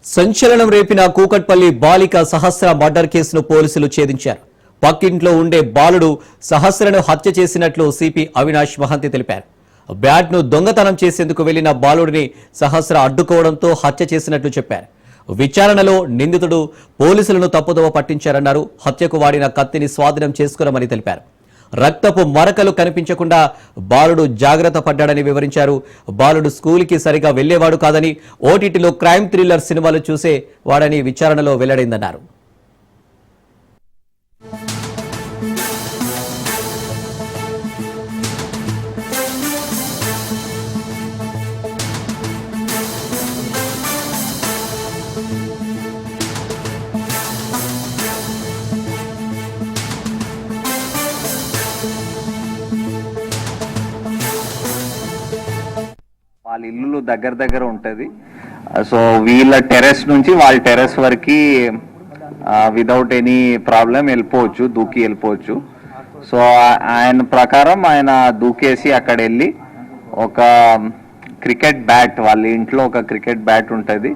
సంచలనం రేపిన కూకట్పల్లి బాలిక సహస్ర మర్డర్ కేసును పోలీసులు ఛేదించారు. పక్కింట్లో ఉండే బాలుడు సహస్రను హత్య చేసినట్లు సిపి అవినాష్ మహంతి తెలిపారు. బ్యాట్ను దొంగతనం చేసేందుకు వెళ్లిన బాలుడిని సహస్ర అడ్డుకోవడంతో హత్య చేసినట్లు చెప్పారు. విచారణలో నిందితుడు పోలీసులను తప్పుదోవ పట్టించారన్నారు. హత్యకు వాడిన కత్తిని స్వాధీనం చేసుకున్నామని తెలిపారు. రక్తపు మరకలు కనిపించకుండా బాలుడు జాగ్రత్త పడ్డాడని వివరించారు. బాలుడు స్కూల్కి సరిగా వెళ్లేవాడు కాదని, ఓటీటీలో క్రైమ్ థ్రిల్లర్ సినిమాలు చూసే వాడని విచారణలో వెల్లడైందన్నారు. వాళ్ళ ఇల్లు దగ్గర దగ్గర ఉంటుంది. సో వీళ్ళ టెర్రస్ నుంచి వాళ్ళ టెర్రస్ వరకు విదౌట్ ఎనీ ప్రాబ్లం వెళ్ళిపోవచ్చు, దూకి వెళ్ళిపోవచ్చు. సో ఆయన ప్రకారం ఆయన దూకేసి అక్కడ వెళ్ళి ఒక క్రికెట్ బ్యాట్, వాళ్ళ ఇంట్లో ఒక క్రికెట్ బ్యాట్ ఉంటుంది,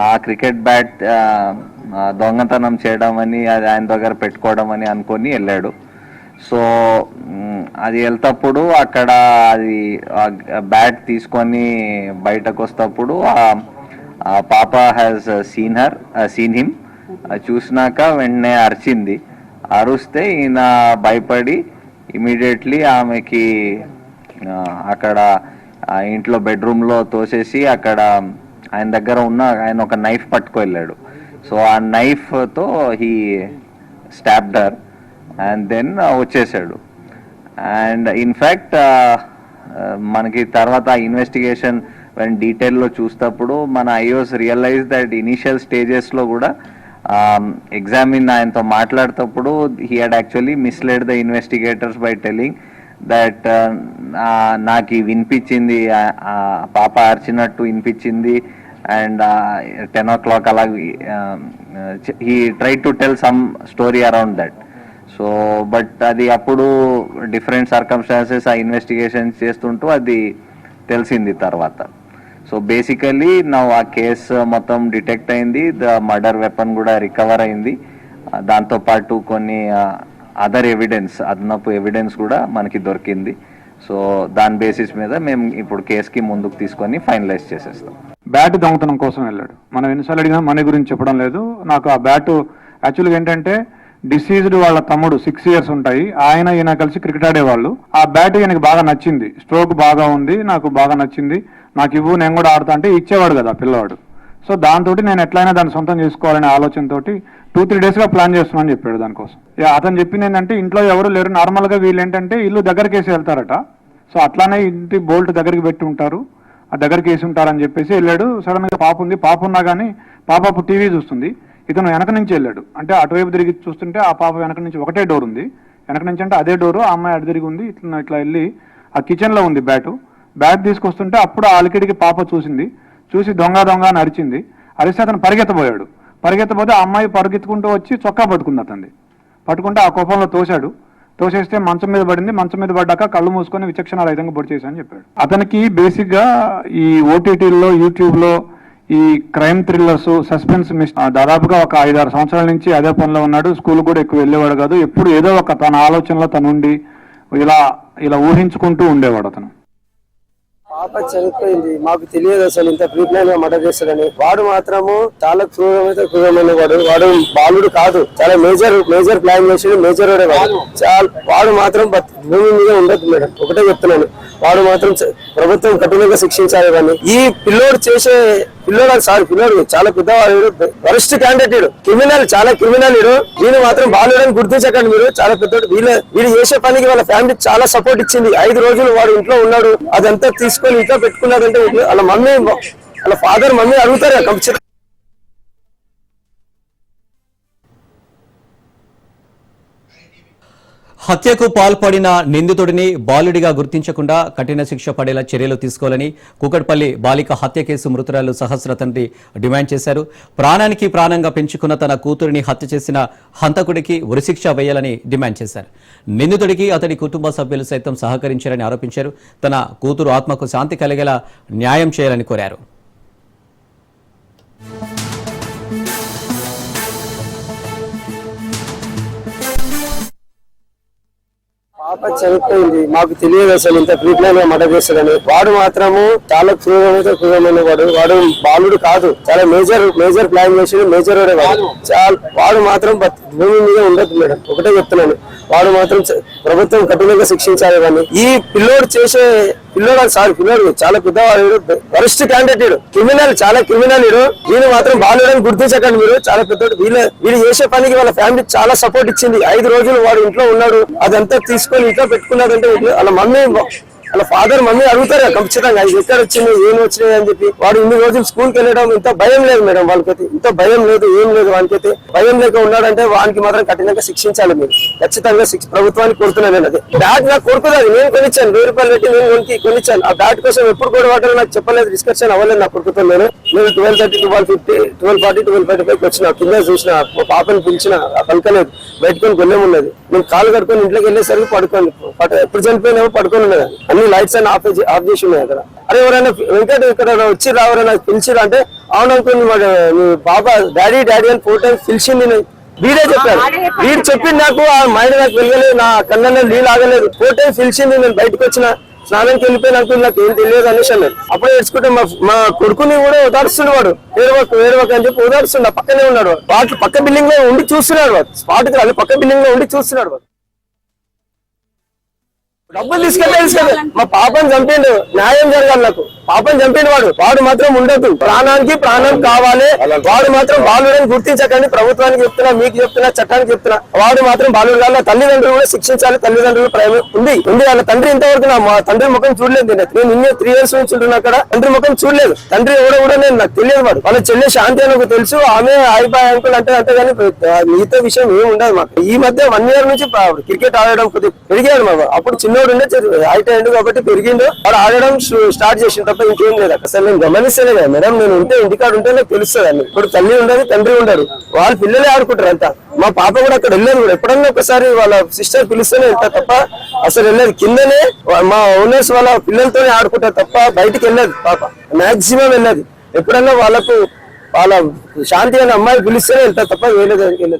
ఆ క్రికెట్ బ్యాట్ దొంగతనం చేయడం అని, అది ఆయన దగ్గర పెట్టుకోవడం అని అనుకొని వెళ్ళాడు. సో అది వెళ్తప్పుడు అక్కడ అది బ్యాట్ తీసుకొని బయటకు వస్తప్పుడు ఆ పాప హ్యాస్ సీన్ హిమ్. చూసినాక వెంటనే అరిచింది. అరుస్తే ఈయన భయపడి ఇమీడియట్లీ ఆమెకి అక్కడ ఇంట్లో బెడ్రూమ్లో తోసేసి అక్కడ ఆయన దగ్గర ఉన్న ఆయన ఒక నైఫ్ పట్టుకు వెళ్ళాడు. సో ఆ నైఫ్తో he stabbed her and then వచ్చేసాడు. అండ్ ఇన్ఫ్యాక్ట్ మనకి తర్వాత ఇన్వెస్టిగేషన్ డీటెయిల్లో చూసినప్పుడు మన ఐఓస్ రియలైజ్ దట్ ఇనిషియల్ స్టేజెస్లో కూడా ఎగ్జామిన్ ఆయనతో మాట్లాడేటప్పుడు he had actually misled the investigators by telling that నాకు వినిపించింది, పాప అరిచినట్టు వినిపించింది అండ్ 10 o'clock అలా he try to tell some story around that. So but అది అప్పుడు డిఫరెంట్ సర్కమ్స్టాన్సెస్ ఆ ఇన్వెస్టిగేషన్ చేస్తుంటూ అది తెలిసింది తర్వాత. సో బేసికలీ నా ఆ కేసు మొత్తం డిటెక్ట్ అయింది, ద మర్డర్ వెపన్ కూడా రికవర్ అయింది, దాంతోపాటు కొన్ని అదర్ ఎవిడెన్స్, అదనపు ఎవిడెన్స్ కూడా మనకి దొరికింది. సో దాని బేసిస్ మీద మేము ఇప్పుడు కేసుకి ముందుకు తీసుకొని ఫైనలైజ్ చేసేస్తాం. బ్యాట్ దొంగతనం కోసం వెళ్ళాడు. మనం ఎన్నిసార్లు అడిగినా మనీ గురించి చెప్పడం లేదు. నాకు ఆ బ్యాట్ యాక్చువల్గా ఏంటంటే డిసీజ్డ్ వాళ్ళ తమ్ముడు 6 years ఉంటాయి, ఈయన కలిసి క్రికెట్ ఆడేవాళ్ళు. ఆ బ్యాట్ ఈయనకి బాగా నచ్చింది, స్ట్రోక్ బాగా ఉంది, నాకు బాగా నచ్చింది, నాకు ఇవ్వు నేను కూడా ఆడతా అంటే ఇచ్చేవాడు కదా పిల్లవాడు. సో దాంతో నేను ఎట్లయినా దాన్ని సొంతం చేసుకోవాలనే ఆలోచనతో 2-3 daysగా ప్లాన్ చేస్తున్నాను చెప్పాడు. దానికోసం అతను చెప్పింది ఏంటంటే ఇంట్లో ఎవరు లేరు, నార్మల్గా వీళ్ళు ఏంటంటే ఇల్లు దగ్గరికి వేసి వెళ్తారట. సో అట్లానే ఇంటి బోల్ట్ దగ్గరికి పెట్టి ఉంటారు, ఆ దగ్గరికి వేసి ఉంటారని చెప్పేసి వెళ్ళాడు. సడన్గా పాప ఉంది, పాప ఉన్నా కానీ పాప అప్పుడు టీవీ చూస్తుంది, ఇతను వెనక నుంచి వెళ్ళాడు. అంటే అటువైపు తిరిగి చూస్తుంటే ఆ పాప వెనక నుంచి ఒకటే డోర్ ఉంది, వెనక నుంచి అంటే అదే డోరు, ఆ అమ్మాయి అటు తిరిగి ఉంది. ఇట్లా వెళ్ళి ఆ కిచెన్లో ఉంది బ్యాట్ తీసుకొస్తుంటే అప్పుడు ఆ అలికిడికి పాప చూసి దొంగ అని అరిచింది. అరిస్తే అతను పరిగెత్తబోతే ఆ అమ్మాయి పరిగెత్తుకుంటూ వచ్చి చొక్కా పట్టుకుంది. అతన్ని పట్టుకుంటే ఆ కోపంలో తోసేస్తే మంచం మీద పడింది. మంచం మీద పడ్డాక కళ్ళు మూసుకొని విచక్షణ రహితంగా పొడి చేశాను చెప్పాడు. అతనికి బేసిక్ గా ఈ ఓటీటీల్లో, యూట్యూబ్లో ఈ క్రైమ్ థ్రిల్లర్స్, సస్పెన్స్ దాదాపుగా ఒక 5-6 సంవత్సరాల నుంచి అదే పనిలో ఉన్నాడు. స్కూల్ కూడా ఎక్కువ వెళ్ళేవాడు కాదు. ఎప్పుడు ఏదో ఒక తన ఆలోచనలో తనుండి ఇలా ఊహించుకుంటూ ఉండేవాడు. అతను పాప చనిపోయింది, మాకు తెలియదు అసలు ఇంత ప్రీప్లాన్ గా మర్డర్ చేస్తాడని. వాడు మాత్రము చాలా క్రూరమైన వాడు బాలుడు కాదు, చాలా మేజర్ ప్లాన్ చేసి మేజర్ వాడు మాత్రం భూమి మీద ఉండదు మేడం. ఒకటే చెప్తున్నాను, వాడు మాత్రం ప్రభుత్వం కఠినంగా శిక్షించాలి. కానీ ఈ పిల్లోడు చేసే పిల్లోడు సార్ పిల్లోడు చాలా పెద్దవాడు, వరస్ట్ క్యాండిడేట్, క్రిమినల్, చాలా క్రిమినల్. వీళ్ళు మాత్రం బాలుడని గుర్తించకండి మీరు. చాలా పెద్దోడు. వీళ్ళు చేసే పనికి వాళ్ళ ఫ్యామిలీ చాలా సపోర్ట్ ఇచ్చింది. 5 రోజులు వాడు ఇంట్లో ఉన్నాడు, అదంతా తీసుకొని ఇంట్లో పెట్టుకున్నాడంటే వాళ్ళ మమ్మీ వాళ్ళ ఫాదర్ మమ్మీ అడుగుతారు ఖచ్చితంగా. హత్యకు పాల్పడిన నిందితుడిని బాలుడిగా గుర్తించకుండా కఠిన శిక్ష పడేలా చర్యలు తీసుకోవాలని కూకట్పల్లి బాలిక హత్య కేసు మృతురాలు సహస్ర తండ్రి డిమాండ్ చేశారు. ప్రాణానికి ప్రాణంగా పెంచుకున్న తన కూతురిని హత్య చేసిన హంతకుడికి ఉరిశిక్ష వేయాలని డిమాండ్ చేశారు. నిందితుడికి అతడి కుటుంబ సభ్యులు సైతం సహకరించారని ఆరోపించారు. తన కూతురు ఆత్మకు శాంతి కలిగేలా న్యాయం చేయాలని కోరారు. పాప చనిపోయింది, మాకు తెలియదు అసలు ఇంత ప్రీప్లాన్ గా మర్డర్ చేస్తాడని. వాడు మాత్రము చాలా క్రూరమైన వాడు బాలుడు కాదు, చాలా మేజర్ ప్లాన్ చేసి మేజర్ వాడు. వాడు మాత్రం భూమి మీద ఉండదు మేడం, ఒకటే చెప్తున్నాను. వాడు మాత్రం ప్రభుత్వం కఠినంగా శిక్షించాలి. కానీ ఈ పిల్లోడు చాలా పెద్దవాడు, వరస్ట్ క్యాండిడేట్, క్రిమినల్, చాలా క్రిమినల్. వీళ్ళు మాత్రం బాలుడని గుర్తించకండి మీరు. చాలా పెద్దోడు. వీళ్ళు చేసే పనికి వాళ్ళ ఫ్యామిలీ చాలా సపోర్ట్ ఇచ్చింది. 5 రోజులు వాడు ఇంట్లో ఉన్నాడు, అదంతా తీసుకొని ఇంట్లో పెట్టుకున్నాడంటే వాళ్ళ మమ్మీ వాళ్ళ ఫాదర్ మమ్మీ అడుగుతారు ఖచ్చితంగా, ఇది ఎక్కడ వచ్చింది, ఏం వచ్చినాయి అని చెప్పి. వాడు ఇన్ని రోజులు స్కూల్కి వెళ్ళడం ఇంత భయం లేదు మేడం వాళ్ళకైతే, ఇంత భయం లేదు, ఏం లేదు. వానికైతే భయం లేక ఉన్నాడంటే వానికి మాత్రం కఠినంగా శిక్షించాలి మీరు. ఖచ్చితంగా ప్రభుత్వానికి కొడుతున్నాను నేను. అది బ్యాట్ నాకు కొడుకుతుంది, నేను కొనిచ్చాను, 1000 రూపాయలు పెట్టి నేను కొనిచ్చాను. ఆ బ్యాట్ కోసం ఎప్పుడు కూడా వాడాలో నాకు చెప్పలేదు, డిస్కషన్ అవ్వలేదు నా కొడుకుతో. నేను 12:30, 12:50, 12:40, 12:45 వచ్చిన కింద చూసిన మా పాపని పిలిచిన, పలుకలేదు, బయటకొని గొల్లెమున్నది. నేను కాలు కట్టుకొని ఇంట్లోకి వెళ్ళేసరికి పడుకోండి, ఎప్పుడు చనిపోయినామో పడుకొని ఉన్నది. అన్ని లైట్స్ అన్ని ఆఫ్ చేసి ఉన్నాయి అక్కడ. అరే ఎవరైనా వెంకట ఇక్కడ వచ్చి రావరైనా పిలిచిరా అంటే అవుననుకుని మీ బాబా డాడీ అని 4 times పిలిచింది. వీడే చెప్పాడు, వీడు చెప్పింది నాకు. ఆ మైండ్ నాకు వెళ్ళలేదు, నా కళ్ళల్లో నీళ్ళు ఆగలేదు. 4 times పిలిచింది. నేను బయటకు వచ్చిన స్నానంకి వెళ్ళిపోయినాకు నాకు ఏం తెలియదు అనేసి అన్నాడు. అప్పుడే ఏడ్చుకుంటే మా కొడుకుని కూడా ఓదార్స్తుండే వాడు. వేరవక అని చెప్పి ఓదార్స్తుండే, పక్కనే ఉన్నాడు. వాటి పక్క బిల్డింగ్ లో ఉండి చూస్తున్నాడు వాడు. స్పాట్ కాదు, పక్క బిల్డింగ్ లో ఉండి చూస్తున్నాడు వాడు. డబ్బులు తీసుకెళ్ళి మా పాపని చంపిండు, న్యాయం జరగాలి నాకు. పాపని చంపిన వాడు మాత్రం ఉండదు. ప్రాణానికి ప్రాణం కావాలి. వాడు మాత్రం బాలుడని గుర్తించకండి. ప్రభుత్వానికి చెప్తున్నా, మీకు చెప్తున్నా, చట్టానికి చెప్తున్నా. వాడు మాత్రం బాలుడు కాదు. తల్లిదండ్రులు కూడా శిక్షించాలి. తల్లిదండ్రులు ప్రేమ ఉంది. వాళ్ళ తండ్రి ఇంతవరకు మా తండ్రి ముఖం చూడలేదు. నేను ఇన్ని 3 years నుంచి ఉంటున్నా అక్కడ, తండ్రి ముఖం చూడలేదు. తండ్రి ఎవడో కూడా నేను నాకు తెలియదు. వాడు వాళ్ళ చెల్లె శాంతి అని నాకు తెలుసు. ఆమె ఆయిబాయ్ అంకుల్ అంటే కానీ మిగతా విషయం ఏమి ఉండదు మాకు. ఈ మధ్య 1 year నుంచి క్రికెట్ ఆడడం కొద్దిగా పెరిగాడు మాకు. అప్పుడు చిన్నోడు ఉండే, హైట్ అయ్యిండు కాబట్టి పెరిగిండు. వాడు ఆడడం స్టార్ట్ చేసిండు తప్ప ఇంకేం లేదు. అసలు నేను గమనిస్తేనే కదా మేడం, నేను ఉంటే ఇంటికాడ ఉంటే నాకు తెలుస్తుంది అని. ఇప్పుడు తల్లి ఉండదు, తండ్రి ఉండరు, వాళ్ళ పిల్లలే ఆడుకుంటారు అంతా. మా పాప కూడా అక్కడ వెళ్ళదు కూడా. ఎప్పుడన్నా ఒకసారి వాళ్ళ సిస్టర్ పిలిస్తేనే వెళ్తా తప్ప అసలు వెళ్ళదు. కిందనే మా ఓనర్స్ వాళ్ళ పిల్లలతోనే ఆడుకుంటారు తప్ప బయటికి వెళ్ళదు పాప. మాక్సిమం వెళ్ళదు. ఎప్పుడన్నా వాళ్ళ శాంతి అనే అమ్మాయి పిలిస్తేనే వెళ్తా తప్ప వెళ్ళదు.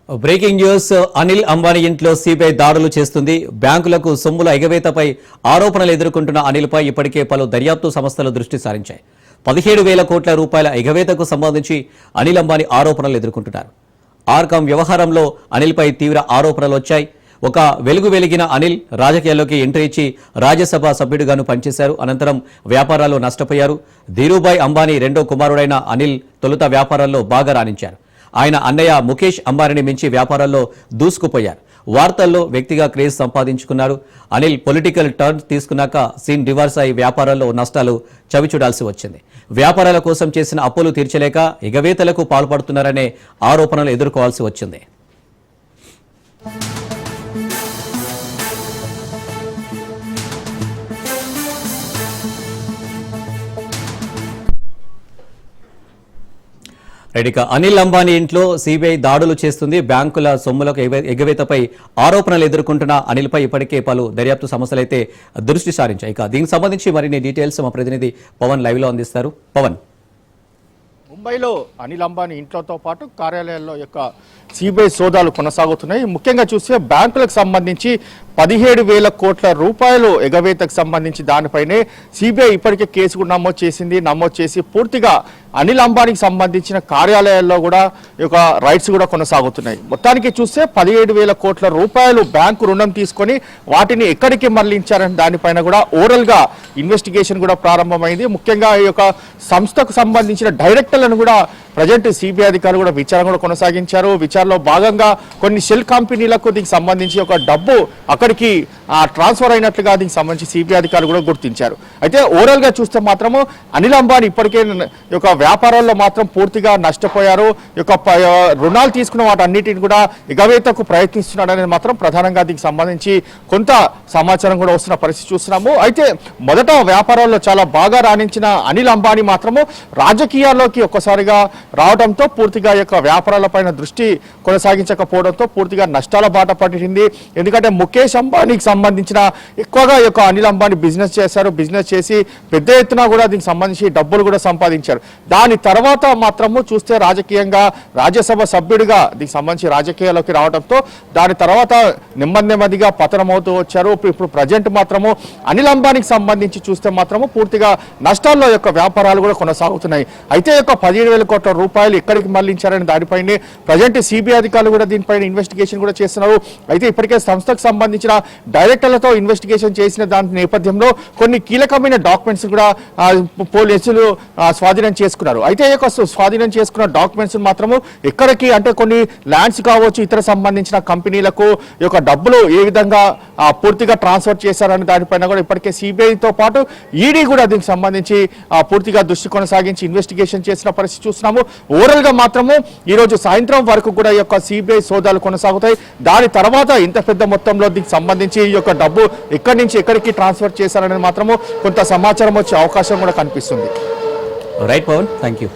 Breaking news. అనిల్ అంబానీ ఇంట్లో సిబిఐ దాడులు చేస్తుంది. బ్యాంకులకు సొమ్ముల ఎగవేతపై ఆరోపణలు ఎదుర్కొంటున్న అనిల్పై ఇప్పటికే పలు దర్యాప్తు సంస్థలు దృష్టి సారించాయి. 17,000 కోట్ల రూపాయల ఎగవేతకు సంబంధించి అనిల్ అంబానీ ఆరోపణలు ఎదుర్కొంటున్నారు. ఆర్కామ్ వ్యవహారంలో అనిల్పై తీవ్ర ఆరోపణలు వచ్చాయి. ఒక వెలిగిన అనిల్ రాజకీయాల్లోకి ఎంట్రీ ఇచ్చి రాజ్యసభ సభ్యుడిగాను పనిచేశారు. అనంతరం వ్యాపారాల్లో నష్టపోయారు. ధీరుభాయ్ అంబానీ రెండో కుమారుడైన అనిల్ తొలుత వ్యాపారాల్లో బాగా రాణించారు. ఆయన అన్నయ్య ముఖేష్ అంబానీని మించి వ్యాపారాల్లో దూసుకుపోయారు. వార్తల్లో వ్యక్తిగా క్రేజ్ సంపాదించుకున్నారు. అనిల్ పొలిటికల్ టర్న్ తీసుకున్నాక సీన్ రివర్స్ అయి వ్యాపారాల్లో నష్టాలు చవిచూడాల్సి వచ్చింది. వ్యాపారాల కోసం చేసిన అప్పులు తీర్చలేక ఎగవేతలకు పాల్పడుతున్నారనే ఆరోపణలు ఎదుర్కోవాల్సి వచ్చింది. ఇక అనిల్ అంబానీ ఇంట్లో సిబిఐ దాడులు చేస్తుంది. బ్యాంకుల సొమ్ములకు ఎగవేతపై ఆరోపణలు ఎదుర్కొంటున్న అనిల్పై ఇప్పటికే పలు దర్యాప్తు సంస్థలైతే దృష్టి సారించాయి. ఇక దీనికి సంబంధించి మరిన్ని డీటెయిల్స్ మా ప్రతినిధి పవన్ లైవ్ లో అందిస్తారు. పవన్, ముంబైలో అనిల్ అంబానీ ఇంట్లోతో పాటు కార్యాలయాల్లో యొక్క సిబిఐ సోదాలు కొనసాగుతున్నాయి. ముఖ్యంగా చూస్తే బ్యాంకులకు సంబంధించి 17,000 కోట్ల రూపాయలు ఎగవేతకు సంబంధించి దానిపైనే సిబిఐ ఇప్పటికే కేసు కూడా నమోదు చేసి పూర్తిగా అనిల్ అంబానీకి సంబంధించిన కార్యాలయాల్లో కూడా ఈ యొక్క రైట్స్ కూడా కొనసాగుతున్నాయి. మొత్తానికి చూస్తే 17,000 కోట్ల రూపాయలు బ్యాంకు రుణం తీసుకొని వాటిని ఎక్కడికి మళ్లించారని దానిపైన కూడా ఓరల్ గా ఇన్వెస్టిగేషన్ కూడా ప్రారంభమైంది. ముఖ్యంగా ఈ యొక్క సంస్థకు సంబంధించిన డైరెక్టర్లను కూడా ప్రజెంట్ సిబిఐ అధికారులు కూడా విచారణ కూడా కొనసాగించారు. విచారణలో భాగంగా కొన్ని షెల్ కంపెనీలకు దీనికి సంబంధించి ఒక డబ్బు అక్కడికి ట్రాన్స్ఫర్ అయినట్లుగా దీనికి సంబంధించి సిబిఐ అధికారులు కూడా గుర్తించారు. అయితే ఓవరాల్ గా చూస్తే మాత్రము అనిల్ అంబానీ ఇప్పటికే ఈ యొక్క వ్యాపారాల్లో మాత్రం పూర్తిగా నష్టపోయారు. ఈ యొక్క రుణాలు తీసుకున్న వాటన్నిటిని కూడా ఎగవేతకు ప్రయత్నిస్తున్నాడనేది మాత్రం ప్రధానంగా దీనికి సంబంధించి కొంత సమాచారం కూడా వస్తున్న పరిస్థితి చూస్తున్నాము. అయితే మొదట వ్యాపారాల్లో చాలా బాగా రాణించిన అనిల్ అంబానీ మాత్రము రాజకీయాల్లోకి ఒక్కసారిగా రావడంతో పూర్తిగా ఈ యొక్క వ్యాపారాలపైన దృష్టి కొనసాగించకపోవడంతో పూర్తిగా నష్టాల బాట పట్టింది. ఎందుకంటే ముఖేష్ అంబానీకి సంబంధించిన ఎక్కువగా ఈ యొక్క అనిల్ అంబానీ బిజినెస్ చేశారు. బిజినెస్ చేసి పెద్ద ఎత్తున కూడా దీనికి సంబంధించి డబ్బులు కూడా సంపాదించారు. దాని తర్వాత మాత్రము చూస్తే రాజకీయంగా రాజ్యసభ సభ్యుడిగా దీనికి సంబంధించి రాజకీయాల్లోకి రావడంతో దాని తర్వాత నెమ్మదిగా పతనమవుతూ వచ్చారు. ఇప్పుడు ప్రజెంట్ మాత్రము అనిల్ అంబానీకి సంబంధించి చూస్తే మాత్రము పూర్తిగా నష్టాల్లో యొక్క వ్యాపారాలు కూడా కొనసాగుతున్నాయి. అయితే యొక్క 17,000 కోట్ల రూపాయలు ఎక్కడికి మళ్లించారని దానిపైనే ప్రజెంట్ సిబిఐ అధికారులు కూడా దీనిపైన ఇన్వెస్టిగేషన్ కూడా చేస్తున్నారు. అయితే ఇప్పటికే సంస్థకు సంబంధించిన డైరెక్టర్లతో ఇన్వెస్టిగేషన్ చేసిన దాని నేపథ్యంలో కొన్ని కీలకమైన డాక్యుమెంట్స్ కూడా పోలీసులు స్వాధీనం చేసుకున్నారు. అయితే ఈ యొక్క స్వాధీనం చేసుకున్న డాక్యుమెంట్స్ మాత్రము ఎక్కడికి అంటే కొన్ని ల్యాండ్స్ కావచ్చు ఇతర సంబంధించిన కంపెనీలకు ఈ యొక్క డబ్బులు ఏ విధంగా పూర్తిగా ట్రాన్స్ఫర్ చేశారని దానిపైన కూడా ఇప్పటికే సిబిఐతో పాటు ఈడీ కూడా దీనికి సంబంధించి పూర్తిగా దృష్టి కొనసాగించి ఇన్వెస్టిగేషన్ చేసిన పరిస్థితి చూస్తున్నాము. ఓవరాల్ గా మాత్రము ఈ రోజు సాయంత్రం వరకు కూడా ఈ యొక్క సిబిఐ సోదాలు కొనసాగుతాయి. దాని తర్వాత ఇంత పెద్ద మొత్తంలో దీనికి సంబంధించి ఈ యొక్క డబ్బు ఎక్కడి నుంచి ఎక్కడికి ట్రాన్స్ఫర్ చేశారనేది మాత్రము కొంత సమాచారం వచ్చే అవకాశం కూడా కనిపిస్తుంది. Right Pawan, thank you.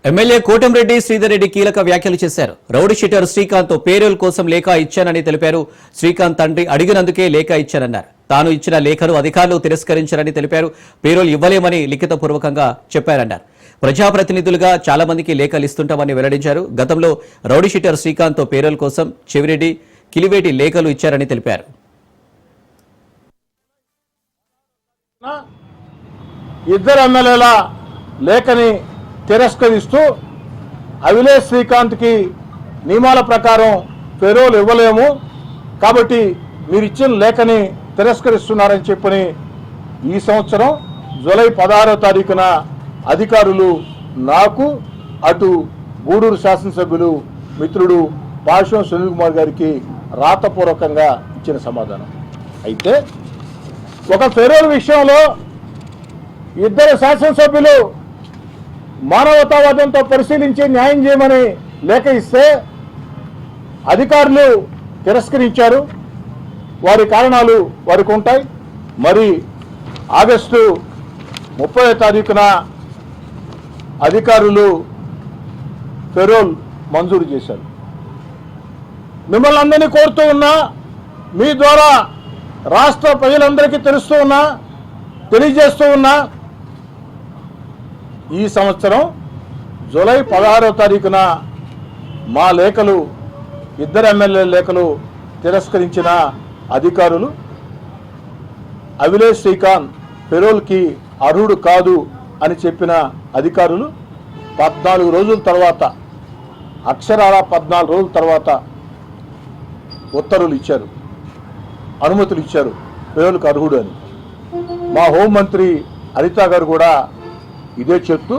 MLA Kotamreddy Sridhar Reddy కీలక వ్యాఖ్యలు చేశారు. రౌడీ షీటర్ శ్రీకాంత్ పేరోల్ కోసం లేఖ ఇచ్చానని తెలిపారు. శ్రీకాంత్ తండ్రి అడిగినందుకే లేఖ ఇచ్చానన్నారు. తాను ఇచ్చిన లేఖను అధికారులు తిరస్కరించారని తెలిపారు. పేరోల్ ఇవ్వలేమని లిఖితపూర్వకంగా చెప్పారన్నారు. ప్రజాప్రతినిధులుగా చాలా మందికి లేఖలు ఇస్తుంటామని వెల్లడించారు. గతంలో రౌడీ షీటర్ శ్రీకాంత్ పేరోల్ కోసం చెవిరెడ్డి, కిలివేటి లేఖలు ఇచ్చారని తెలిపారు. ఇద్దరు ఎమ్మెల్యేల లేఖని తిరస్కరిస్తూ అవిలేష్ శ్రీకాంత్కి నియమాల ప్రకారం పెరోల్ ఇవ్వలేము కాబట్టి మీరు ఇచ్చిన లేఖని తిరస్కరిస్తున్నారని చెప్పని ఈ సంవత్సరం జూలై 16వ తారీఖున అధికారులు నాకు అటు గూడూరు శాసనసభ్యులు మిత్రుడు పాషం సునీల్ కుమార్ గారికి రాతపూర్వకంగా ఇచ్చిన సమాధానం. అయితే ఒక పెరోల్ విషయంలో ఇద్దరు శాసనసభ్యులు మానవతావాదంతో పరిశీలించి న్యాయం చేయమని లేఖ ఇస్తే అధికారులు తిరస్కరించారు. వారి కారణాలు వారికి ఉంటాయి. మరి ఆగస్టు 30వ తారీఖున అధికారులు పెరోల్ మంజూరు చేశారు. మిమ్మల్ని అందరినీ కోరుతూ ఉన్నా, మీ ద్వారా రాష్ట్ర ప్రజలందరికీ తెలియజేస్తూ ఉన్నా, ఈ సంవత్సరం జూలై 16వ తారీఖున మా లేఖలు, ఇద్దరు ఎమ్మెల్యేల లేఖలు తిరస్కరించిన అధికారులు అవిలేష్ శ్రీకాంత్ పెరోల్కి అర్హుడు కాదు అని చెప్పిన అధికారులు 14 రోజుల తర్వాత, అక్షరాల 14 రోజుల తర్వాత ఉత్తర్వులు ఇచ్చారు, అనుమతులు ఇచ్చారు పెరోల్కి అర్హుడు అని. మా హోంమంత్రి అనిత గారు కూడా ఇదే చెప్తూ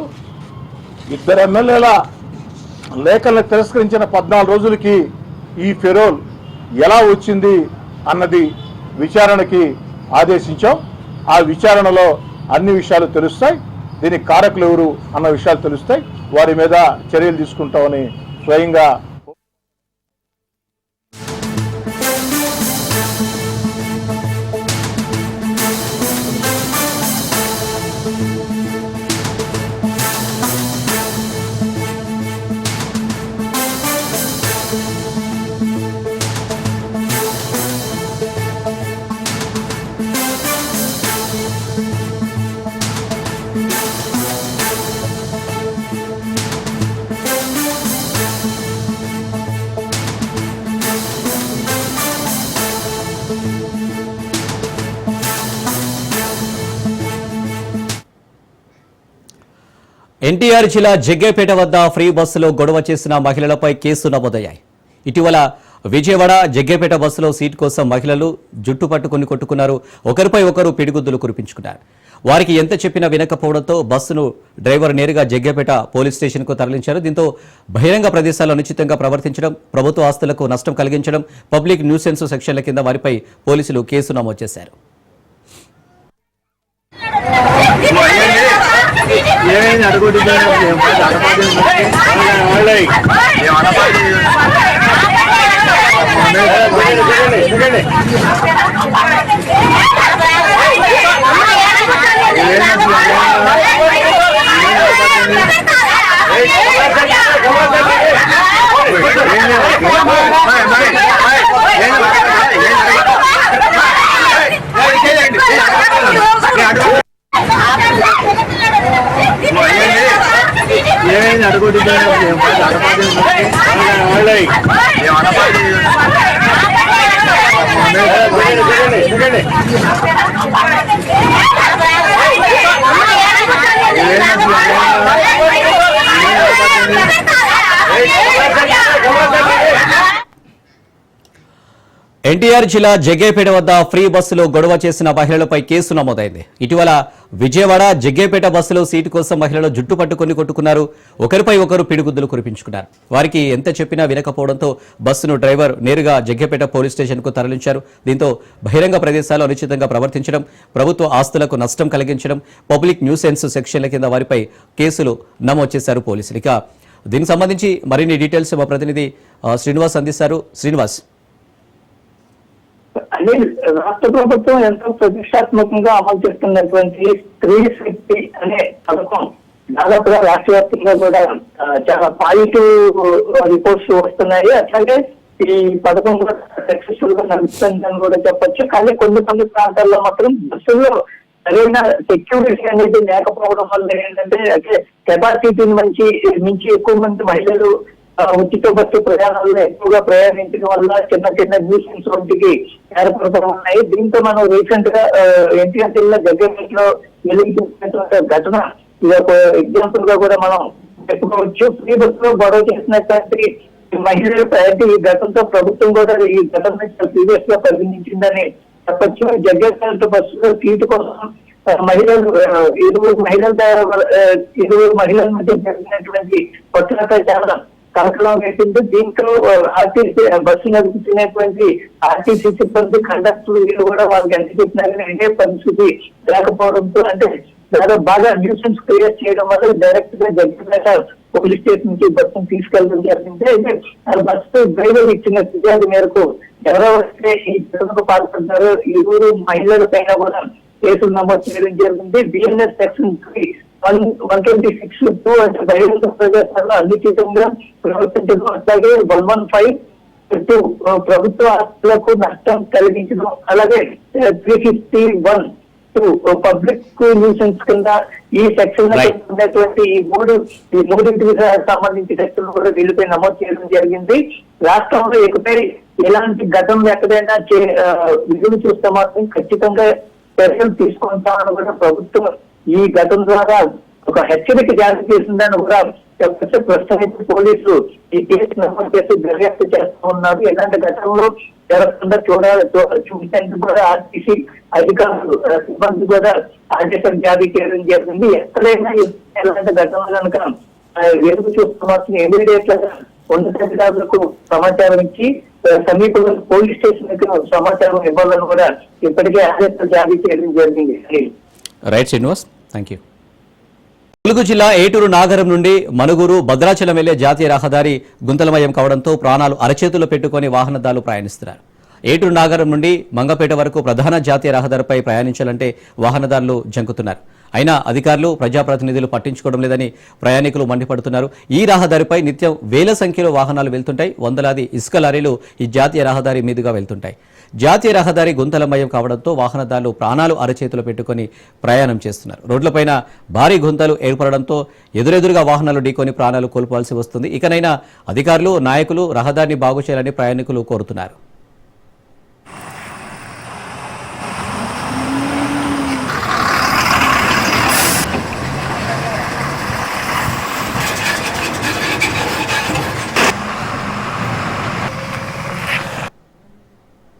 ఇద్దరు ఎమ్మెల్యేల లేఖలను తిరస్కరించిన 14 రోజులకి ఈ పెరోల్ ఎలా వచ్చింది అన్నది విచారణకి ఆదేశించాం. ఆ విచారణలో అన్ని విషయాలు తెలుస్తాయి. దీనికి కారకులు ఎవరు అన్న విషయాలు తెలుస్తాయి. వారి మీద చర్యలు తీసుకుంటామని స్వయంగా ఎన్టీఆర్ జిల్లా జగ్గేపేట వద్ద ఫ్రీ బస్సులో గొడవ చేసిన మహిళలపై కేసు నమోదయ్యాయి. ఇటీవల విజయవాడ జగ్గేపేట బస్సులో సీట్ కోసం మహిళలు జుట్టు పట్టుకుని కొట్టుకున్నారు. ఒకరిపై ఒకరు పిడిగుద్దులు కురిపించుకున్నారు. వారికి ఎంత చెప్పినా వినకపోవడంతో బస్సును డ్రైవర్ నేరుగా జగ్గేపేట పోలీస్ స్టేషన్కు తరలించారు. దీంతో బహిరంగ ప్రదేశాల్లో అనుచితంగా ప్రవర్తించడం, ప్రభుత్వ ఆస్తులకు నష్టం కలిగించడం, పబ్లిక్ న్యూసెన్స్ సెక్షన్ల కింద వారిపై పోలీసులు కేసు నమోదు చేశారు. ఎన్టీఆర్ జిల్లా జగ్గేపేట వద్ద ఫ్రీ బస్సులో గొడవ చేసిన మహిళలపై కేసు నమోదైంది. ఇటీవల విజయవాడ జగ్గేపేట బస్సులో సీటు కోసం మహిళలు జుట్టు పట్టుకుని కొట్టుకున్నారు. ఒకరిపై ఒకరు పిడిగుద్దులు కురిపించుకున్నారు. వారికి ఎంత చెప్పినా వినకపోవడంతో బస్సును డ్రైవర్ నేరుగా జగ్గేపేట పోలీస్ స్టేషన్కు తరలించారు. దీంతో బహిరంగ ప్రదేశాల్లో అనుచితంగా ప్రవర్తించడం, ప్రభుత్వ ఆస్తులకు నష్టం కలిగించడం, పబ్లిక్ న్యూసెన్స్ సెక్షన్ల కింద వారిపై కేసులు నమోదు చేశారు పోలీసులు. ఇక దీనికి సంబంధించి మరిన్ని డీటెయిల్స్ మా ప్రతినిధి శ్రీనివాస్ అందిస్తారు. శ్రీనివాస్, అనిల్, రాష్ట్ర ప్రభుత్వం ఎంతో ప్రతిష్టాత్మకంగా అమలు చేస్తున్నటువంటి స్త్రీ శక్తి అనే పథకం దాదాపుగా రాష్ట్ర వ్యాప్తంగా కూడా చాలా పాజిటివ్ రిపోర్ట్స్ వస్తున్నాయి. అట్లాగే ఈ పథకం కూడా సక్సెస్ఫుల్ గా నడుస్తుందని కూడా చెప్పొచ్చు. కానీ కొన్ని ప్రాంతాల్లో మాత్రం బస్సుల్లో సరైన సెక్యూరిటీ అనేది లేకపోవడం వల్ల ఏంటంటే కెపాసిటీని మించి ఎక్కువ మంది మహిళలు ఉచిత బస్సు ప్రయాణాల్లో ఎక్కువగా ప్రయాణించడం వల్ల చిన్న చిన్న న్యూసెన్స్ వంటికి ఏర్పడటం ఉన్నాయి. దీంతో మనం రీసెంట్ గా ఎన్టీఆర్ జిల్లా జగ్గేపేటలో వెలిగించినటువంటి ఘటన ఇది ఒక ఎగ్జాంపుల్ గా కూడా మనం చెప్పుకోవచ్చు. ఫ్రీ బస్సులో గొడవ చేసినటువంటి మహిళలు ఈ ఘటనతో ప్రభుత్వం కూడా ఈ ఘటన సీరియస్ గా పరిగణించిందని చెప్పొచ్చు. జగ్గేపేట బస్సులో సీటు కోసం ఇరువురు మహిళల మధ్య జరిగినటువంటి కొట్లాట చాలా కలకలం వేసింది. దీంట్లో ఆర్టీసీ బస్సు నడుపుతున్నటువంటి ఆర్టీసీ సిబ్బంది, కండక్టర్ వీళ్ళు కూడా వాళ్ళకి ఎంత చెప్పినారని అనే పరిస్థితి లేకపోవడంతో అంటే దాదాపు బాగా న్యూసెన్స్ క్రియేట్ చేయడం వల్ల డైరెక్ట్ గా జగ్గేపేట పోలీస్ స్టేషన్ నుంచి బస్సును తీసుకెళ్ళడం జరిగింది. అయితే ఆ బస్సు డ్రైవర్ ఇచ్చిన ఫిర్యాదు మేరకు ఎవరెవరైతే ఈ ఘటనకు పాల్పడ్డారో ఇరువురు మహిళల పైన కూడా కేసులు నమోదు చేయడం జరిగింది. బిఎన్ఎస్ సెక్షన్ 126(2) అంటే బహిరంగ ప్రదేశాల్లో అనుచితంగా ప్రవర్తించడం, అట్లాగే 115(2) ప్రభుత్వ ఆస్తులకు నష్టం కలిగించడం, అలాగే 351(2) పబ్లిక్ న్యూసెన్స్ కింద ఈ సెక్షన్ ఉన్నటువంటి ఈ మూడింటికి సంబంధించి సెక్షన్ కూడా వీళ్ళపై నమోదు చేయడం జరిగింది. రాష్ట్రంలో ఇకపై ఎలాంటి ఘటనలు ఎక్కడైనా విధులు చూస్తే మాత్రం ఖచ్చితంగా చర్యలు తీసుకుంటామని కూడా ప్రభుత్వం ఈ ఘటన ద్వారా ఒక హెచ్చరిక జారీ చేసిందని కూడా చెప్పచ్చు. ప్రస్తుతం పోలీసులు ఈ కేసు నమోదు చేసి దర్యాప్తు చేస్తూ ఉన్నారు. ఎలాంటి ఘటనలు జరగకుండా చూసేందుకు కూడా ఆర్టీసీ అధికారులు సిబ్బంది కూడా ఆదేశాలు జారీ చేయడం జరిగింది. ఎక్కడైనా ఎలాంటి ఘటనలు కనుక వెలుగు చూస్తున్న ఇమీడియట్ గా ఉన్నతాధికారులకు సమాచారం ఇచ్చి సమీపంలో పోలీస్ స్టేషన్ సమాచారం ఇవ్వాలని కూడా ఇప్పటికే ఆదేశాలు జారీ చేయడం జరిగింది. Right Srinivas, thank you. Mulugu జిల్లా ఏటూరు నాగరం నుండి మనుగురు భద్రాచలం వెళ్లే జాతీయ రహదారి గుంతలమయం కావడంతో ప్రాణాలు అరచేతుల్లో పెట్టుకుని వాహనదారులు ప్రయాణిస్తున్నారు. ఏటూరు నాగరం నుండి మంగపేట వరకు ప్రధాన జాతీయ రహదారిపై ప్రయాణించాలంటే వాహనదారులు జంకుతున్నారు. అయినా అధికారులు, ప్రజాప్రతినిధులు పట్టించుకోవడం లేదని ప్రయాణికులు మండిపడుతున్నారు. ఈ రహదారిపై నిత్యం వేల సంఖ్యలో వాహనాలు వెళ్తుంటాయి. వందలాది ఇసుక లారీలు ఈ జాతీయ రహదారి మీదుగా వెళ్తుంటాయి. జాతీయ రహదారి గుంతలమయం కావడంతో వాహనదారులు ప్రాణాలు అరచేతులు పెట్టుకుని ప్రయాణం చేస్తున్నారు. రోడ్లపైన భారీ గుంతలు ఏర్పడడంతో ఎదురెదురుగా వాహనాలు ఢీకొని ప్రాణాలు కోల్పోవాల్సి వస్తుంది. ఇకనైనా అధికారులు, నాయకులు రహదారిని బాగు చేయాలని ప్రయాణికులు కోరుతున్నారు.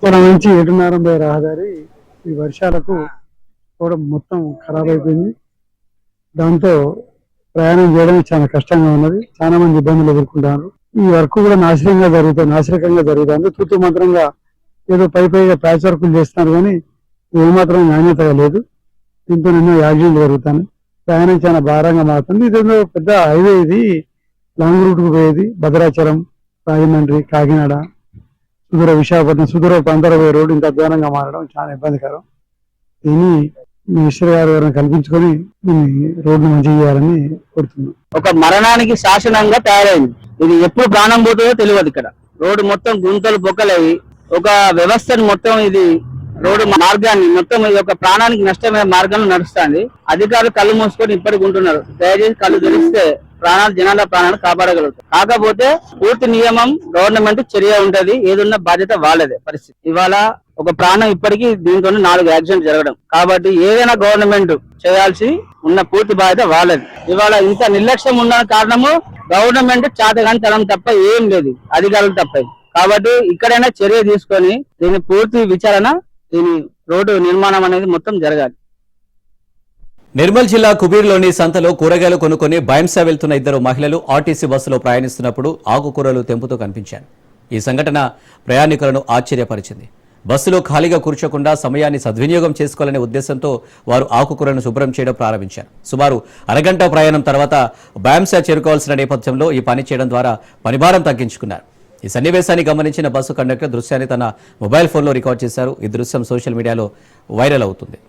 ఇక్కడ నుంచి 7:30 రహదారి ఈ వర్షాలకు కూడా మొత్తం ఖరాబ్ అయిపోయింది. దాంతో ప్రయాణం చేయడానికి చాలా కష్టంగా ఉన్నది. చాలా మంది ఇబ్బందులు ఎదుర్కొంటున్నారు. ఈ వర్క్ కూడా నాశనకంగా జరుగుతుంది. తూతు మంత్రంగా ఏదో పైగా ప్యాచ్ వర్కులు చేస్తున్నారు కానీ ఏమాత్రం నాణ్యతగా లేదు. దీంతో ఎన్నో యాక్సిడెంట్లు జరుగుతాయి. ప్రయాణం చాలా భారంగా మారుతుంది. ఇదేదో పెద్ద హైవే, ఇది లాంగ్ రూట్ కు పోయేది. భద్రాచలం, రాజమండ్రి, కాకినాడ, విశాఖపట్నం సుదూర ప్రాంతాల రోడ్డు ఇంత అధ్వానంగా మారడం చాలా ఇబ్బందికరం. దీన్ని మినిస్టర్ గారు కల్పించుకొని దీన్ని రోడ్డు మంచిగా చేయాలని కోరుతున్నాం. ఒక మరణానికి శాసనంగా తయారైంది. ఇది ఎప్పుడు ప్రాణం పోతుందో తెలియదు. ఇక్కడ రోడ్డు మొత్తం గుంతలు బొక్కలవి ఒక వ్యవస్థను మొత్తం ఇది రోడ్డు మార్గాన్ని మొత్తం ఇది ఒక ప్రాణానికి నష్టమైన మార్గంలో నడుస్తుంది. అధికారులు కళ్ళు మూసుకొని ఇప్పటికి ఉంటున్నారు. దయచేసి కళ్ళు తెరిస్తే జనాల ప్రాణాలను కాపాడగలుగుతారు. కాకపోతే పూర్తి నియమం గవర్నమెంట్ చర్య ఉంటది. ఏదున్న బాధ్యత వాళ్ళదే. పరిస్థితి ఇవాళ ఒక ప్రాణం ఇప్పటికీ దీంతో 4 యాక్సిడెంట్ జరగడం. కాబట్టి ఏదైనా గవర్నమెంట్ చేయాల్సి ఉన్న పూర్తి బాధ్యత వాళ్ళది. ఇవాళ ఇంత నిర్లక్ష్యం ఉన్న కారణము గవర్నమెంట్ చాతగాని తరం తప్ప ఏం లేదు, అధికారులు తప్ప. కాబట్టి ఇక్కడైనా చర్య తీసుకొని దీని పూర్తి విచారణ, దీని రోడ్డు నిర్మాణం అనేది మొత్తం జరగాలి. నిర్మల్ జిల్లా కుబీర్లోని సంతలో కూరగాయలు కొనుక్కొని బైంసా వెళ్తున్న 2 మహిళలు ఆర్టీసీ బస్సులో ప్రయాణిస్తున్నప్పుడు ఆకుకూరలు తెంపుతూ కనిపించారు. ఈ సంఘటన ప్రయాణికులను ఆశ్చర్యపరిచింది. బస్సులో ఖాళీగా కూర్చోకుండా సమయాన్ని సద్వినియోగం చేసుకోవాలనే ఉద్దేశంతో వారు ఆకుకూరలను శుభ్రం చేయడం ప్రారంభించారు. సుమారు అరగంట ప్రయాణం తర్వాత బైంసా చేరుకోవాల్సిన నేపథ్యంలో ఈ పని చేయడం ద్వారా పనిభారం తగ్గించుకున్నారు. ఈ సన్నివేశాన్ని గమనించిన బస్సు కండక్టర్ దృశ్యాన్ని తన మొబైల్ ఫోన్లో రికార్డ్ చేశారు. ఈ దృశ్యం సోషల్ మీడియాలో వైరల్ అవుతుంది.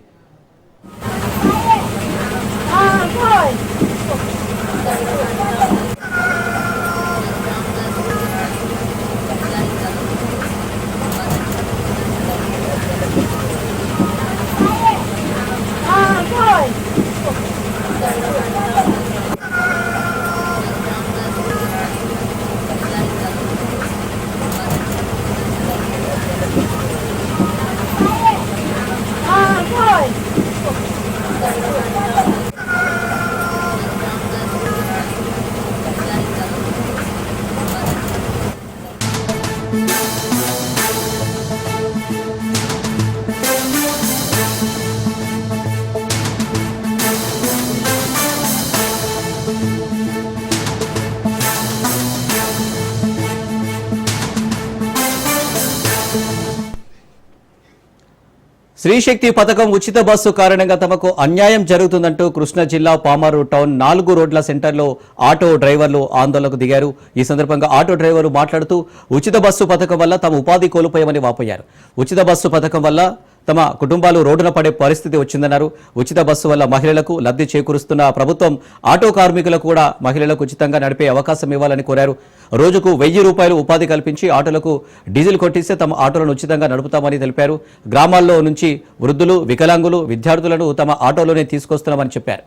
శ్రీశక్తి పథకం ఉచిత బస్సు కారణంగా తమకు అన్యాయం జరుగుతుందంటూ కృష్ణా జిల్లా పామారు టౌన్ 4 రోడ్ల సెంటర్లో ఆటో డ్రైవర్లు ఆందోళనకు దిగారు. ఈ సందర్భంగా ఆటో డ్రైవర్లు మాట్లాడుతూ ఉచిత బస్సు పథకం వల్ల తమ ఉపాధి కోల్పోయామని వాపోయారు. ఉచిత బస్సు పథకం వల్ల తమ కుటుంబాలు రోడ్డున పడే పరిస్థితి వచ్చిందన్నారు. ఉచిత బస్సు వల్ల మహిళలకు లబ్ధి చేకూరుస్తున్న ప్రభుత్వం ఆటో కార్మికులకు కూడా మహిళలకు ఉచితంగా నడిపే అవకాశం ఇవ్వాలని కోరారు. రోజుకు 1000 రూపాయలు ఉపాధి కల్పించి ఆటోలకు డీజిల్ కొట్టిస్తే తమ ఆటోలను ఉచితంగా నడుపుతామని తెలిపారు. గ్రామాల్లో నుంచి వృద్ధులు, వికలాంగులు, విద్యార్థులను తమ ఆటోలోనే తీసుకొస్తున్నామని చెప్పారు.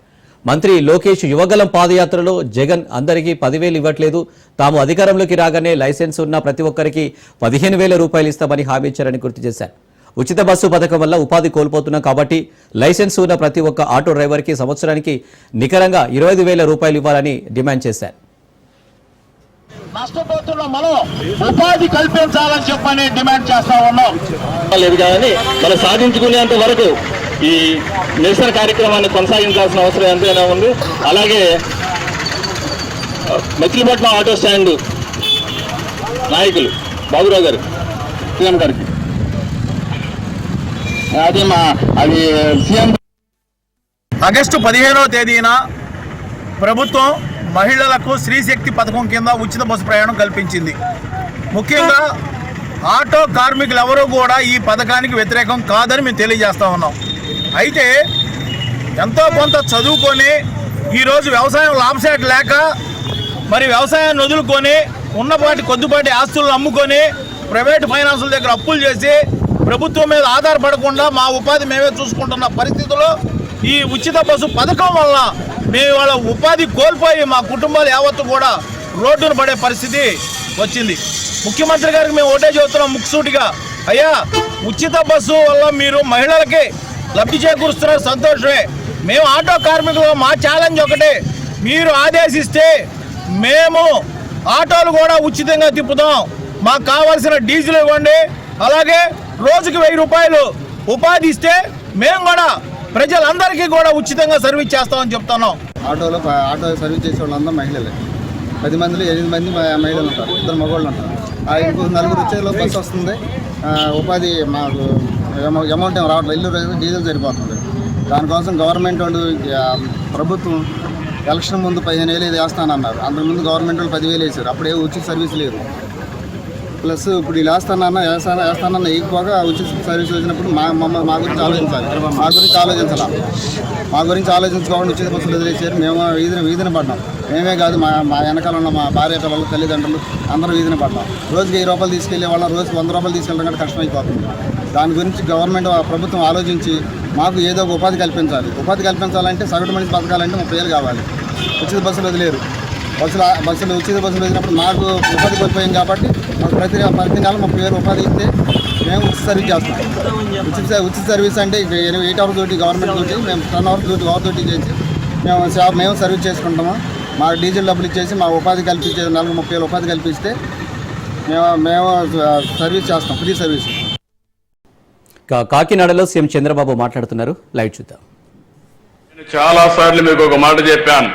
మంత్రి లోకేష్ యువగలం పాదయాత్రలో జగన్ అందరికీ 10,000 ఇవ్వట్లేదు, తాము అధికారంలోకి రాగానే లైసెన్స్ ఉన్న ప్రతి ఒక్కరికి 15,000 రూపాయలు ఇస్తామని హామీ ఇచ్చారని గుర్తు చేశారు. ఉచిత బస్సు పథకం వల్ల ఉపాధి కోల్పోతున్నాం కాబట్టి లైసెన్స్ ఉన్న ప్రతి ఒక్క ఆటో డ్రైవర్కి సంవత్సరానికి నికరంగా 25,000 రూపాయలు ఇవ్వాలని డిమాండ్ చేశారు. నష్టపోతున్న మనం ఉపాధి కల్పించాలని చెప్పని డిమాండ్ చేస్తా ఉన్నాం. లేదు కానీ మనం సాధించుకునేంత వరకు ఈ నిరసన కార్యక్రమాన్ని కొనసాగించాల్సిన అవసరం ఎంతైనా ఉంది. అలాగే మచిలీపట్నం ఆటో స్టాండ్ నాయకులు బాబురావు గారు, సీఎం గారికి అది సీఎం ఆగస్టు 15వ తేదీన ప్రభుత్వం మహిళలకు శ్రీశక్తి పథకం కింద ఉచిత బస్సు ప్రయాణం కల్పించింది. ముఖ్యంగా ఆటో కార్మికులు ఎవరూ కూడా ఈ పథకానికి వ్యతిరేకం కాదని మేము తెలియజేస్తా ఉన్నాం. అయితే ఎంతో కొంత చదువుకొని ఈరోజు వ్యవసాయం లాభసాటి లేక మరి వ్యవసాయాన్ని వదులుకొని కొద్దిపాటి ఆస్తులను అమ్ముకొని ప్రైవేట్ ఫైనాన్సుల దగ్గర అప్పులు చేసి ప్రభుత్వం మీద ఆధారపడకుండా మా ఉపాధి మేమే చూసుకుంటున్న పరిస్థితుల్లో ఈ ఉచిత బస్సు పథకం వల్ల మేము వాళ్ళ ఉపాధి కోల్పోయి మా కుటుంబాలు యావత్తు కూడా రోడ్డును పడే పరిస్థితి వచ్చింది. ముఖ్యమంత్రి గారికి మేము ఒకటే చెబుతున్నాం ముక్కుసూటిగా, అయ్యా ఉచిత బస్సు వల్ల మీరు మహిళలకి లబ్ధి చేకూరుస్తున్నారు, సంతోషమే. మేము ఆటో కార్మికులు మా ఛాలెంజ్ ఒకటే, మీరు ఆదేశిస్తే మేము ఆటోలు కూడా ఉచితంగా తిప్పుతాం. మాకు కావాల్సిన డీజిల్ ఇవ్వండి, అలాగే రోజుకి 1000 రూపాయలు ఉపాధి ఇస్తే మేము కూడా ప్రజలందరికీ కూడా ఉచితంగా సర్వీస్ చేస్తామని చెప్తున్నాం. ఆటో సర్వీస్ చేసే వాళ్ళందరూ మహిళలే. 10 మందిలో 8 మంది మహిళలు ఉంటారు, 2 మగవాళ్ళు ఉంటారు. ఇంకో 4 వచ్చేలో బస్సు వస్తుంది. ఉపాధి మాకు అమౌంట్ ఏం రావట్లేదు, ఇల్లు డీజిల్ సరిపోతుంది. దానికోసం గవర్నమెంట్ వాళ్ళు ప్రభుత్వం ఎలక్షన్ ముందు 15,000 ఇది వేస్తానన్నారు. అంతకుముందు గవర్నమెంట్ వాళ్ళు 10,000 వేసారు. అప్పుడే ఉచిత సర్వీస్ లేదు. ప్లస్ ఇప్పుడు వీళ్ళు వేస్తానన్నా ఎక్కువగా ఉచిత సర్వీస్ వచ్చినప్పుడు మా గురించి ఆలోచించాలి. మా గురించి ఆలోచించుకోకుండా ఉచిత బస్సులు వదిలేసారు. మేము వీధిన పడ్డాం. మేమే కాదు, మా వెనకాల ఉన్న మా భార్య పిల్లలు, తల్లిదండ్రులు అందరూ వీధిన పడ్డాం. రోజుకి 1000 రూపాయలు తీసుకెళ్లే వాళ్ళ రోజుకి 100 రూపాయలు తీసుకెళ్ళడం కంటే కష్టమైపోతుంది. దాని గురించి గవర్నమెంట్ ప్రభుత్వం ఆలోచించి మాకు ఏదో ఒక ఉపాధి కల్పించాలి. ఉపాధి కల్పించాలంటే సగటు మనిషి బతకాలంటే 30,000 కావాలి. ఉచిత బస్సులు వదిలేరు. ఉచిత బస్సులు వదిలినప్పుడు మాకు ఉపాధి కోల్పోయాం కాబట్టి మాకు ప్రతి నెల 30,000 ఉపాధి ఇస్తే మేము ఉచిత సర్వీస్ చేస్తాం. ఉచిత సర్వీస్ అంటే 8 అవర్స్ డ్యూటీ గవర్నమెంట్ డ్యూటీ, మేము 10 అవర్స్ డ్యూటీ డ్యూటీ చేసి మేము సర్వీస్ చేసుకుంటాము. మాకు డీజిల్ డబ్బులు ఇచ్చేసి మా ఉపాధి కల్పించే నెలకు 30,000 ఉపాధి కల్పిస్తే మేము సర్వీస్ చేస్తాం, ఫ్రీ సర్వీస్. కాకినాడలో సీఎం చంద్రబాబు మాట్లాడుతున్నారు. లైవ్ చూద్దాం. నేను చాలా సార్లు మీకు ఒక మాట చెప్పాను.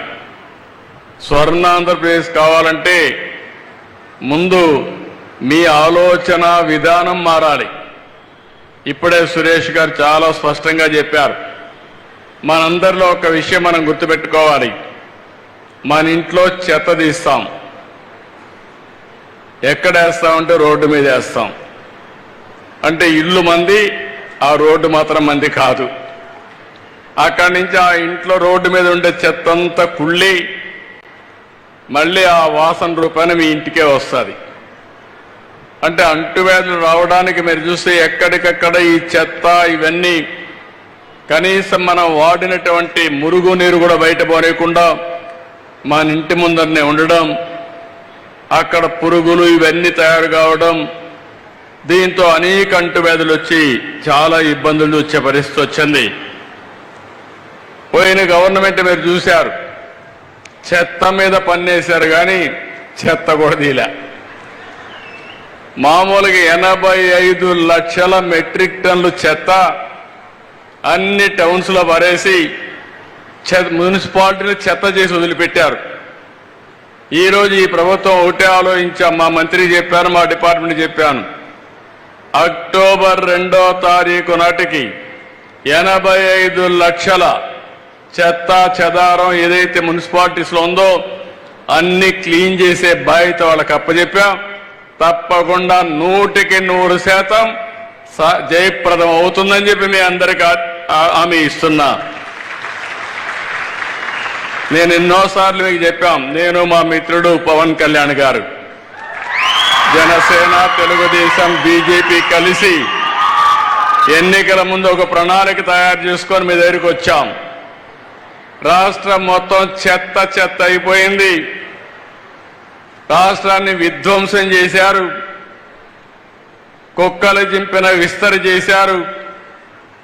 స్వర్ణ ఆంధ్రప్రదేశ్ కావాలంటే ముందు మీ ఆలోచన విధానం మారాలి. ఇప్పుడే సురేష్ గారు చాలా స్పష్టంగా చెప్పారు. మనందరిలో ఒక విషయం మనం గుర్తుపెట్టుకోవాలి. మన ఇంట్లో చెత్త తీస్తాం, ఎక్కడ వేస్తామంటే రోడ్డు మీద వేస్తాం. అంటే ఇల్లు మంది, ఆ రోడ్డు మాత్రం మంది కాదు. అక్కడి నుంచి ఆ ఇంట్లో రోడ్డు మీద ఉండే చెత్త అంతా కుళ్ళి మళ్ళీ ఆ వాసన రూపాయన మీ ఇంటికే వస్తుంది. అంటే అంటువ్యాధులు రావడానికి మీరు చూస్తే ఎక్కడికక్కడ ఈ చెత్త ఇవన్నీ కనీసం మనం వాడినటువంటి మురుగు నీరు కూడా బయట పోనీయకుండా మన ఇంటి ముందరనే ఉండడం, అక్కడ పురుగులు ఇవన్నీ తయారు కావడం, దీంతో అనేక అంటువ్యాధులు వచ్చి చాలా ఇబ్బందులు వచ్చే పరిస్థితి వచ్చింది. పోయిన గవర్నమెంట్ మీరు చూశారు, చెత్త మీద పన్నేశారు కానీ చెత్త కూడా తీలే. మామూలుగా 85 లక్షల మెట్రిక్ టన్నులు చెత్త అన్ని టౌన్స్లో పరేసి మున్సిపాలిటీని చెత్త చేసి వదిలిపెట్టారు. ఈరోజు ఈ ప్రభుత్వం ఒకటే ఆలోచించాం. మా మంత్రి చెప్పాను, మా డిపార్ట్మెంట్ చెప్పాను, అక్టోబర్ 2వ తారీఖు నాటికి 85 లక్షల చెత్త చెదారం ఏదైతే మున్సిపాలిటీస్లో ఉందో అన్ని క్లీన్ చేసే బాధ్యత వాళ్ళకి అప్పచెప్పాం. తప్పకుండా 100% జయప్రదం అవుతుందని చెప్పి మీ అందరికీ హామీ ఇస్తున్నా. నేను ఎన్నోసార్లు మీకు చెప్పాం, నేను మా మిత్రుడు పవన్ కళ్యాణ్ గారు జనసేన, తెలుగుదేశం, బీజేపీ కలిసి ఎన్నికల ముందు ఒక ప్రణాళిక తయారు చేసుకొని మీ దగ్గరికి వచ్చాం. రాష్ట్రం మొత్తం చెత్త చెత్త అయిపోయింది. రాష్ట్రాన్ని విధ్వంసం చేశారు, కుక్కలు చింపిన విస్తరి చేశారు,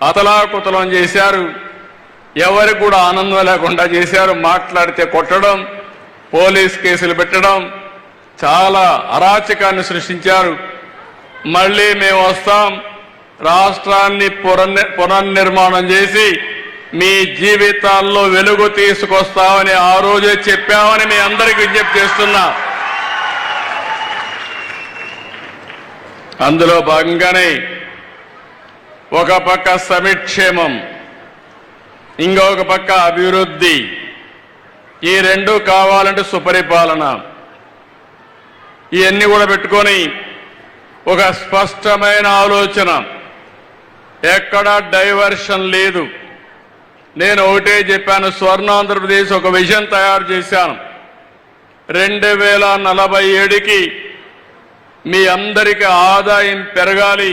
అతలాకుతలం చేశారు, ఎవరికి కూడా ఆనందం లేకుండా చేశారు. మాట్లాడితే కొట్టడం, పోలీస్ కేసులు పెట్టడం, చాలా అరాచకాన్ని సృష్టించారు. మళ్ళీ మేము వస్తాం, రాష్ట్రాన్ని పునర్నిర్మాణం చేసి మీ జీవితాల్లో వెలుగు తీసుకొస్తామని ఆ రోజే చెప్పామని మీ అందరికీ విజ్ఞప్తి చేస్తున్నా. అందులో భాగంగానే ఒక పక్క సంక్షేమం, ఇంకొక పక్క అభివృద్ధి, ఈ రెండు కావాలంటే సుపరిపాలన, ఇవన్నీ కూడా పెట్టుకొని ఒక స్పష్టమైన ఆలోచన, ఎక్కడా డైవర్షన్ లేదు. నేను ఒకటే చెప్పాను, స్వర్ణాంధ్రప్రదేశ్ ఒక విజన్ తయారు చేశాను. 2047కి మీ అందరికీ ఆదాయం పెరగాలి,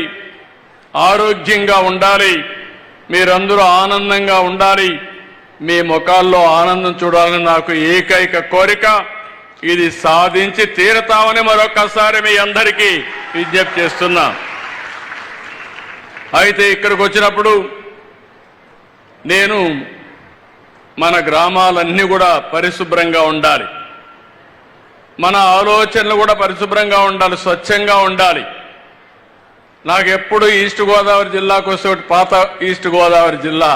ఆరోగ్యంగా ఉండాలి, మీరందరూ ఆనందంగా ఉండాలి, మీ ముఖాల్లో ఆనందం చూడాలని నాకు ఏకైక కోరిక. ఇది సాధించి తీరతామని మరొకసారి మీ అందరికీ విజ్ఞప్తి చేస్తున్నా. అయితే ఇక్కడికి వచ్చినప్పుడు నేను మన గ్రామాలన్నీ కూడా పరిశుభ్రంగా ఉండాలి, మన ఆలోచనలు కూడా పరిశుభ్రంగా ఉండాలి, స్వచ్ఛంగా ఉండాలి. నాకు ఎప్పుడు ఈస్ట్ గోదావరి జిల్లాకు వస్తే పాత ఈస్ట్ గోదావరి జిల్లా